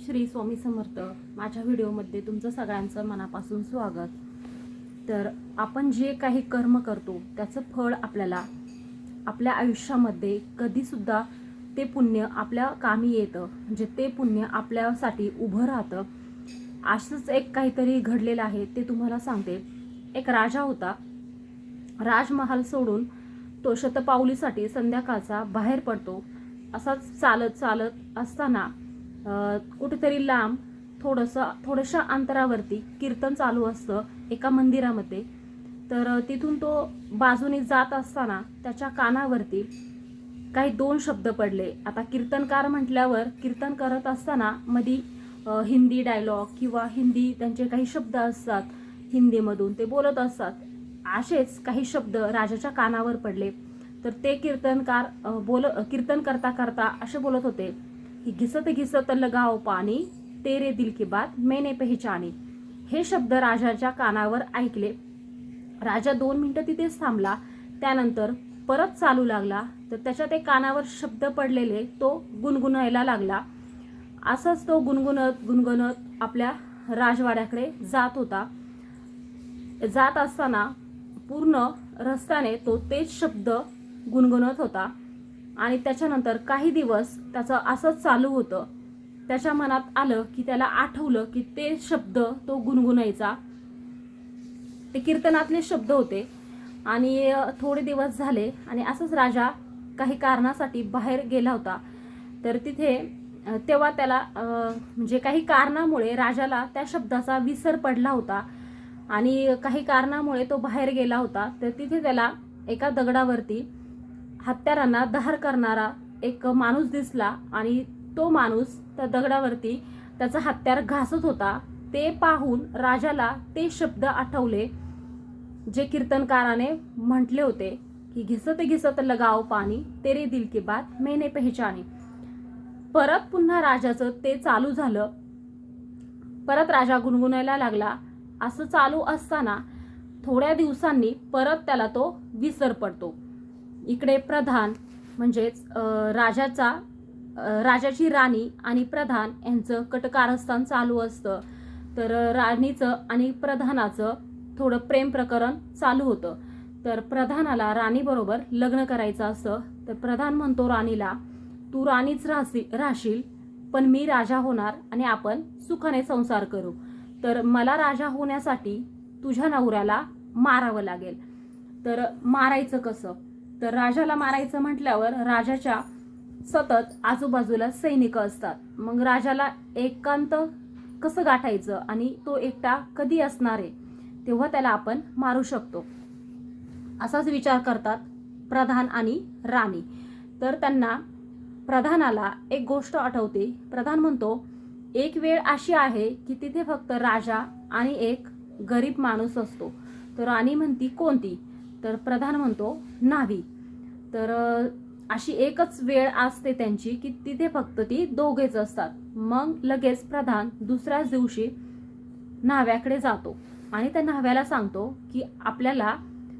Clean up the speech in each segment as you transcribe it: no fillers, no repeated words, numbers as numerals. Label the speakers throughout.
Speaker 1: श्री स्वामी समर्थ. माझ्या व्हिडिओमध्ये तुमचं सगळ्यांचं मनापासून स्वागत. तर आपण जे काही कर्म करतो त्याचं फळ आपल्याला आपल्या आयुष्यामध्ये कधीसुद्धा ते पुण्य आपल्या कामी येतं, म्हणजे ते पुण्य आपल्यासाठी उभं राहतं. असंच एक काहीतरी घडलेलं आहे ते तुम्हाला सांगते. एक राजा होता. राजमहाल सोडून तो शतपावलीसाठी संध्याकाळचा बाहेर पडतो. असाच चालत चालत असताना कुठेतरी लांब थोड्याशा अंतरावरती कीर्तन चालू असतं एका मंदिरामध्ये. तर तिथून तो बाजूने जात असताना त्याच्या कानावरती काही दोन शब्द पडले. आता कीर्तनकार म्हटल्यावर कीर्तन करत असताना मधी हिंदी डायलॉग किंवा हिंदी त्यांचे काही शब्द असतात, हिंदीमधून ते बोलत असतात. असेच काही शब्द राजाच्या कानावर पडले. तर ते कीर्तनकार कीर्तन करता करता असे बोलत होते की घिसत घिसत लगाओ पाणी, तेरे दिल की बात मैंने पहचानी. हे शब्द राजाच्या कानावर ऐकले. राजा 2 मिनिटं तिथेच थांबला. त्यानंतर परत चालू लागला. तर त्याच्या ते कानावर शब्द पडलेले तो गुणगुणायला लागला. असंच तो गुणगुणत गुणगुणत आपल्या राजवाड्याकडे जात होता. जात असताना पूर्ण रस्त्याने तो तेच शब्द गुणगुणत होता. आणि त्याच्यानंतर काही दिवस त्याचं असंच चालू होतं. त्याच्या मनात आलं की त्याला आठवलं की ते शब्द तो गुणगुणायचा, ते कीर्तनातले शब्द होते. आणि थोडे दिवस झाले आणि असंच राजा काही कारणासाठी बाहेर गेला होता. तर तिथे तेव्हा त्याला म्हणजे काही कारणामुळे राजाला त्या शब्दाचा विसर पडला होता आणि काही कारणामुळे तो बाहेर गेला होता. तर तिथे त्याला एका दगडावरती हत्यारांना धार करणारा एक माणूस दिसला आणि तो माणूस त्या दगडावरती त्याचा हत्यार घासत होता. ते पाहून राजाला ते शब्द आठवले जे कीर्तनकाराने म्हटले होते की घिसत घिसत लगाओ पाणी, तेरे दिल की बात मैंने पहचानी. परत पुन्हा राजाचं ते चालू झालं. परत राजा गुणगुणायला लागला. असं चालू असताना थोड्या दिवसांनी परत त्याला तो विसर पडतो. इकडे प्रधान म्हणजेच राजाची राणी आणि प्रधान यांचं कटकारस्थान चालू असतं. तर राणीचं आणि प्रधानाचं थोडं प्रेम प्रकरण चालू होतं. तर प्रधानाला राणीबरोबर लग्न करायचं असतं. तर प्रधान म्हणतो राणीला, तू राणीच राहशील, पण मी राजा होणार आणि आपण सुखाने संसार करू. तर मला राजा होण्यासाठी तुझ्या नवऱ्याला मारावं लागेल. तर मारायचं कसं? तर राजाला मारायचं म्हटल्यावर राजाच्या सतत आजूबाजूला सैनिक असतात. मग राजाला एकांत कसं गाठायचं आणि तो एकटा कधी असणार आहे, तेव्हा त्याला आपण मारू शकतो, असाच विचार करतात प्रधान आणि राणी. तर त्यांना प्रधानाला एक गोष्ट आठवते. प्रधान म्हणतो, एक वेळ अशी आहे की तिथे फक्त राजा आणि एक गरीब माणूस असतो. तर राणी म्हणती, कोणती? तर प्रधान म्हणतो, न्हावी. तर अशी एकच वेळ असते त्यांची की तिथे फक्त ती दोघेच असतात. मग लगेच प्रधान दुसऱ्याच दिवशी न्हाव्याकडे जातो आणि त्या न्हाव्याला सांगतो की आपल्याला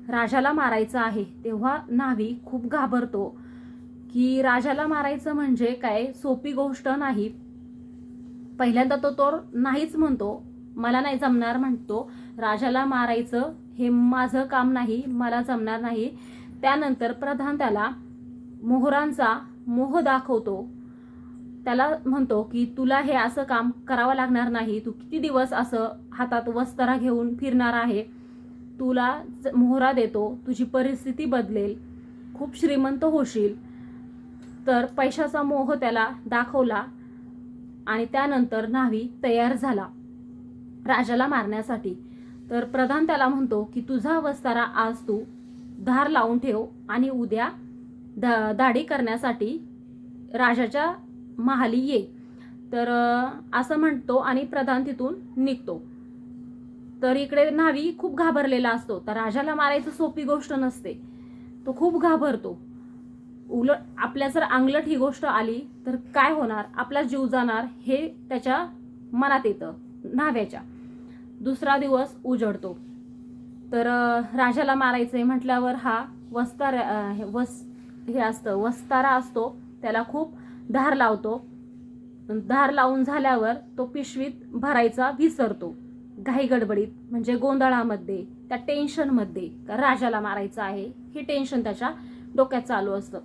Speaker 1: राजाला मारायचं आहे. तेव्हा न्हावी खूप घाबरतो की राजाला मारायचं म्हणजे काय सोपी गोष्ट नाही. पहिल्यांदा तो नाहीच म्हणतो, मला नाही जमणार म्हणतो. राजाला मारायचं हे माझं काम नाही, मला जमणार नाही. त्यानंतर प्रधान त्याला मोहरांचा मोह दाखवतो. त्याला म्हणतो की तुला हे असं काम करावं लागणार नाही. तू किती दिवस असं हातात वस्त्रा घेऊन फिरणार आहे? तुला मोहरा देतो, तुझी परिस्थिती बदलेल, खूप श्रीमंत होशील. तर पैशाचा मोह त्याला दाखवला आणि त्यानंतर न्हावी तयार झाला राजाला मारण्यासाठी. तर प्रधान त्याला म्हणतो की तुझा वस्तारा आज तू धार लावून ठेव आणि उद्या दाढी करण्यासाठी राजाच्या महाली ये. तर असं म्हणतो आणि प्रधान तिथून निघतो. तर इकडे न्हावी खूप घाबरलेला असतो. तर राजाला मारायचं सोपी गोष्ट नसते, तो खूप घाबरतो. उलट आपल्या जर अंगलट ही गोष्ट आली तर काय होणार, आपला जीव जाणार हे त्याच्या मनात येतं न्हाव्याच्या. दुसरा दिवस उजडतो. तर राजाला मारायचंय म्हटल्यावर हा वस्तारा असतो, त्याला खूप धार लावतो धार लावून झाल्यावर तो पिशवीत भरायचा विसरतो, घाई गडबडीत, म्हणजे गोंधळामध्ये, त्या टेन्शनमध्ये, का राजाला मारायचं आहे हे टेन्शन त्याच्या डोक्यात चालू असतं.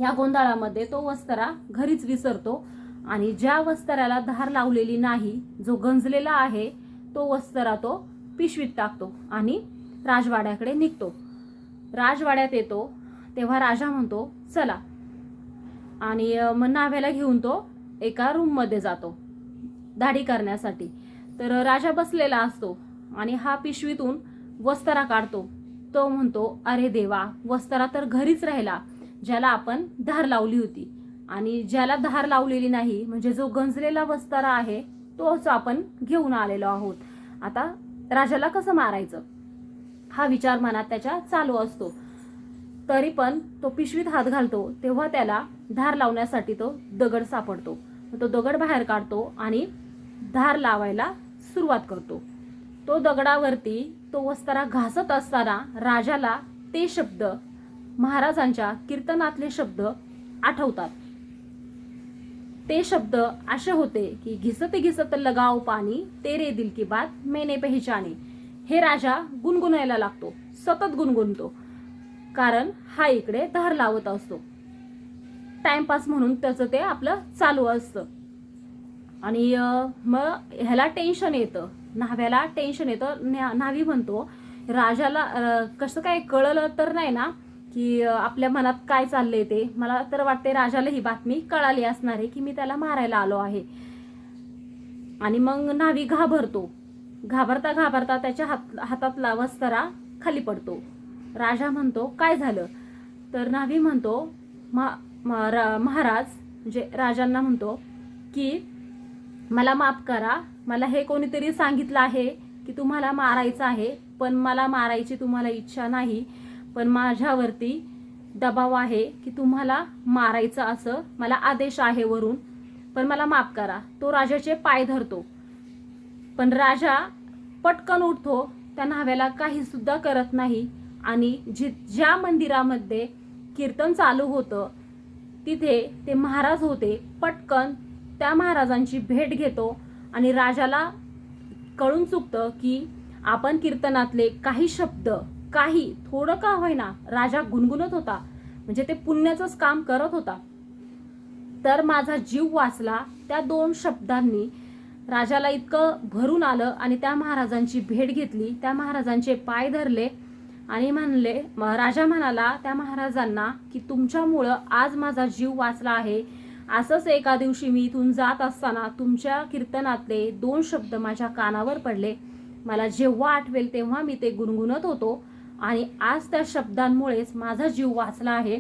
Speaker 1: या गोंधळामध्ये तो वस्त्रा घरीच विसरतो आणि ज्या वस्त्राला धार लावलेली नाही, जो गंजलेला आहे, तो वस्त्रा तो पिशवीत टाकतो आणि राजवाड्याकडे निघतो. राजवाड्यात येतो तेव्हा राजा म्हणतो चला, आणि मग न्हाव्याला घेऊन तो एका रूममध्ये जातो दाढी करण्यासाठी. तर राजा बसलेला असतो आणि हा पिशवीतून वस्त्रा काढतो. तो म्हणतो अरे देवा, वस्त्रा तर घरीच राहिला, ज्याला आपण धार लावली होती, आणि ज्याला धार लावलेली नाही, म्हणजे जो गंजलेला वस्त्रा आहे तोच आपण घेऊन आलेलो आहोत. आता राजाला कसं मारायचं हा विचार मनात त्याच्या चालू असतो. तरी पण तो पिशवीत हात घालतो तेव्हा त्याला धार लावण्यासाठी तो दगड सापडतो. तो दगड बाहेर काढतो आणि धार लावायला सुरुवात करतो. तो दगडावरती तो वस्त्रा घासत असताना राजाला ते शब्द, महाराजांच्या कीर्तनातले शब्द आठवतात. ते शब्द असे होते की घिसत घिसत लगाव पाणी, तेरे दिल की बात मैंने पहचानी. हे राजा गुणगुणायला लागतो, सतत गुणगुणतो, कारण हा इकडे धार लावत असतो. टाइमपास म्हणून त्याचं ते आपलं चालू असतं. आणि मग ह्याला टेन्शन येतं, न्हाव्याला टेन्शन येतं. न्हावी म्हणतो राजाला कसं काय कळलं तर नाही ना की आपल्या मनात काय चाललंय ते. मला तर वाटते राजाला ही बातमी कळाली असणार आहे की मी त्याला मारायला आलो आहे. आणि मग न्हावी घाबरतो. घाबरता घाबरता त्याच्या हातातला वस्त्रा खाली पडतो. राजा म्हणतो काय झालं. तर न्हावी म्हणतो महाराज, म्हणजे राजांना म्हणतो की मला माफ करा, मला हे कोणीतरी सांगितलं आहे की तुम्हाला मारायचं आहे, पण मला मारायची तुम्हाला इच्छा नाही, पण माझ्यावरती दबाव आहे की तुम्हाला मारायचं, असं मला आदेश आहे वरून, पण मला माफ करा. तो राजाचे पाय धरतो, पण राजा पटकन उठतो, त्या न्हाव्याला काही सुद्धा करत नाही. आणि ज्या मंदिरामध्ये कीर्तन चालू होतं तिथे ते महाराज होते. पटकन त्या महाराजांची भेट घेतो आणि राजाला कळून चुकतं की आपण कीर्तनातले काही शब्द, काही थोडं का होईना, राजा गुणगुणत होता, म्हणजे ते पुण्याचंच काम करत होता. तर माझा जीव वाचला. त्या 2 शब्दांनी राजाला इतकं भरून आलं आणि त्या महाराजांची भेट घेतली, त्या महाराजांचे पाय धरले आणि म्हणले, राजा म्हणाला त्या महाराजांना की तुमच्यामुळं आज माझा जीव वाचला आहे. असंच एका दिवशी मी इथून जात असताना तुमच्या कीर्तनातले 2 शब्द माझ्या कानावर पडले. मला जेव्हा आठवेल तेव्हा मी ते गुणगुणत होतो आणि आज त्या शब्दांमुळेच माझा जीव वाचला आहे.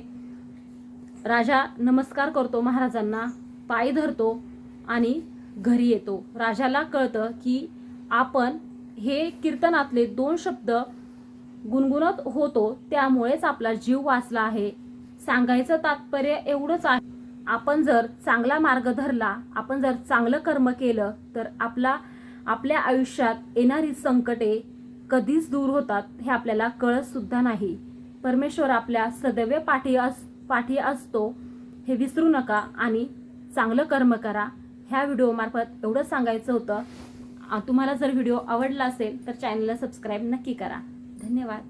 Speaker 1: राजा नमस्कार करतो महाराजांना, पाय धरतो आणि घरी येतो. राजाला कळतं की आपण हे कीर्तनातले 2 शब्द गुणगुणत होतो त्यामुळेच आपला जीव वाचला आहे. सांगायचं तात्पर्य एवढंच आहे, आपण जर चांगला मार्ग धरला, आपण जर चांगलं कर्म केलं तर आपल्या आयुष्यात येणारी संकटे कधीच दूर होतात हे आपल्याला कळत सुद्धा नाही. परमेश्वर आपल्या सदैव पाठी असतो हे विसरू नका आणि चांगलं कर्म करा. ह्या व्हिडिओमार्फत एवढं सांगायचं होतं. तुम्हाला जर व्हिडिओ आवडला असेल तर चॅनलला सबस्क्राईब नक्की करा. धन्यवाद.